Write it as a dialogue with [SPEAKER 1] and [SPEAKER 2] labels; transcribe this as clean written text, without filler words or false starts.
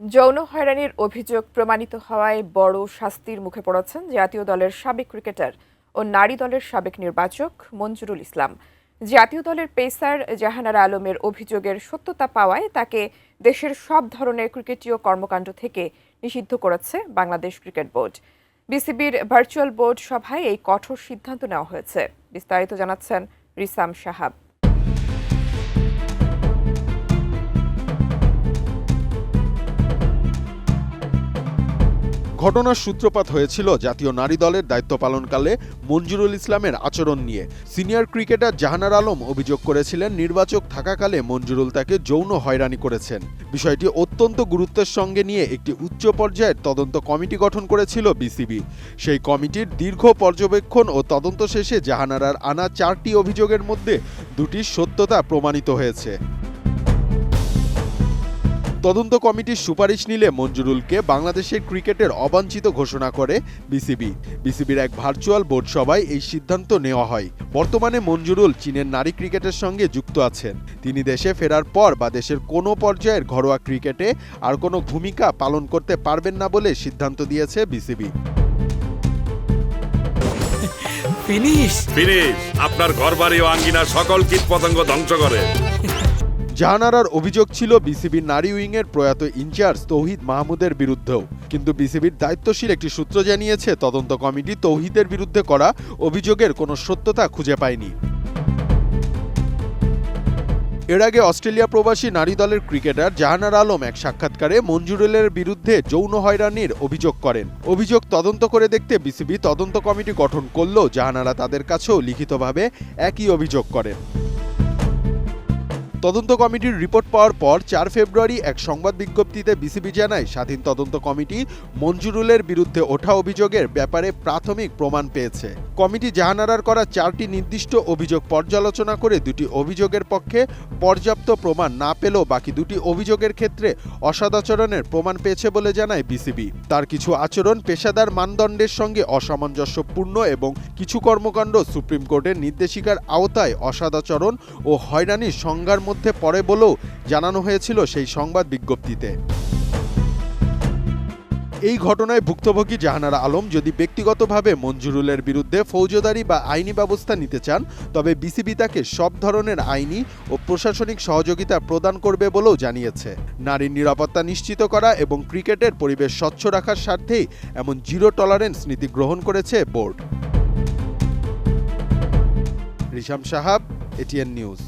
[SPEAKER 1] যৌন হয়রানির অভিযোগ প্রমাণিত হওয়ায় বড় শাস্তির মুখে পড়েছেন জাতীয় দলের সাবেক ক্রিকেটার ও নারী দলের সাবেক নির্বাচক মঞ্জুরুল ইসলাম। জাতীয় দলের পেসার জাহানারা আলমের অভিযোগের সত্যতা পাওয়ায় তাকে দেশের সব ধরনের ক্রিকেটীয় কর্মকাণ্ড থেকে নিষিদ্ধ করেছে বাংলাদেশ ক্রিকেট বোর্ড। বিসিবির ভার্চুয়াল বোর্ড সভায় এই কঠোর সিদ্ধান্ত নেওয়া হয়েছে। বিস্তারিত জানাচ্ছেন রিসাম সাহাব।
[SPEAKER 2] ঘটনার সূত্রপাত হয়েছিল জাতীয় নারী দলের দায়িত্ব পালনকালে মঞ্জুরুল ইসলামের আচরণ নিয়ে। সিনিয়র ক্রিকেটার জাহানারা আলম অভিযোগ করেছিলেন নির্বাচক থাকাকালে মঞ্জুরুল তাকে যৌন হয়রানি করেছেন। বিষয়টি অত্যন্ত গুরুত্বের সঙ্গে নিয়ে একটি উচ্চ পর্যায়ের তদন্ত কমিটি গঠন করেছিল বিসিবি। সেই কমিটির দীর্ঘ পর্যবেক্ষণ ও তদন্ত শেষে জাহানারার আনা 4টি অভিযোগের মধ্যে 2টির সত্যতা প্রমাণিত হয়েছে। তদন্ত কমিটির সুপারিশ নিলে মঞ্জুরুলকে বাংলাদেশের ক্রিকেটের অবাঞ্ছিত ঘোষণা করে বিসিবির এক ভার্চুয়াল বোর্ড সভায় এই সিদ্ধান্ত নেওয়া হয়। বর্তমানে মঞ্জুরুল চীনের নারী ক্রিকেটের সঙ্গে যুক্ত আছেন। তিনি দেশে ফেরার পর বা দেশের কোনো পর্যায়ের ঘরোয়া ক্রিকেটে আর কোনো ভূমিকা পালন করতে পারবেন না বলে সিদ্ধান্ত দিয়েছে বিসিবি।
[SPEAKER 3] ফিনিশ
[SPEAKER 4] আপনার ঘরবাড়ি ও আঙ্গিনার সকল কীটপতঙ্গ ধ্বংস করে।
[SPEAKER 2] জাহানারার অভিযোগ ছিল বিসিবির নারী উইংয়ের প্রয়াত ইনচার্জ তৌহিদ মাহমুদের বিরুদ্ধেও, কিন্তু বিসিবির দায়িত্বশীল একটি সূত্র জানিয়েছে তদন্ত কমিটি তৌহিদের বিরুদ্ধে করা অভিযোগের কোনো সত্যতা খুঁজে পায়নি। এর আগে অস্ট্রেলিয়া প্রবাসী নারী দলের ক্রিকেটার জাহানারা আলম এক সাক্ষাৎকারে মঞ্জুরুলের বিরুদ্ধে যৌন হয়রানির অভিযোগ করেন। অভিযোগ তদন্ত করে দেখতে বিসিবি তদন্ত কমিটি গঠন করলেও জাহানারা তাদের কাছেও লিখিতভাবে একই অভিযোগ করেন। তদন্ত কমিটির রিপোর্ট পাওয়ার পর 4 ফেব্রুয়ারি এক সংবাদ বিজ্ঞপ্তিতে বিসিবি জানায় স্বাধীন তদন্ত কমিটি মঞ্জুরুলের বিরুদ্ধে ওঠা অভিযোগের ব্যাপারে প্রাথমিক প্রমাণ পেয়েছে। কমিটি জাহানারার করা 4টি নির্দিষ্ট অভিযোগ পর্যালোচনা করে 2টি অভিযোগের পক্ষে পর্যাপ্ত প্রমাণ না পেলেও বাকি 2টি অভিযোগের ক্ষেত্রে অসদাচরণের প্রমাণ পেয়েছে বলে জানায় বিসিবি। তার কিছু আচরণ পেশাদার মানদণ্ডের সঙ্গে অসামঞ্জস্যপূর্ণ এবং কিছু কর্মকাণ্ড সুপ্রিম কোর্টের নির্দেশিকার আওতায় অসদাচরণ ও হয়রানির সংজ্ঞার মধ্যে পড়ে বলেও জানানো হয়েছিল সেই সংবাদ বিজ্ঞপ্তিতে। এই ঘটনায় ভুক্তভোগী জাহানারা আলম যদি ব্যক্তিগতভাবে মঞ্জুরুলের বিরুদ্ধে ফৌজদারি বা আইনি ব্যবস্থা নিতে চান, তবে বিসিবি তাকে সব ধরনের আইনি ও প্রশাসনিক সহযোগিতা প্রদান করবে বলেও জানিয়েছে। নারীর নিরাপত্তা নিশ্চিত করা এবং ক্রিকেটের পরিবেশ স্বচ্ছ রাখার স্বার্থেই এমন জিরো টলারেন্স নীতি গ্রহণ করেছে বোর্ড। রিসাম সাহাব, এটিএন নিউজ।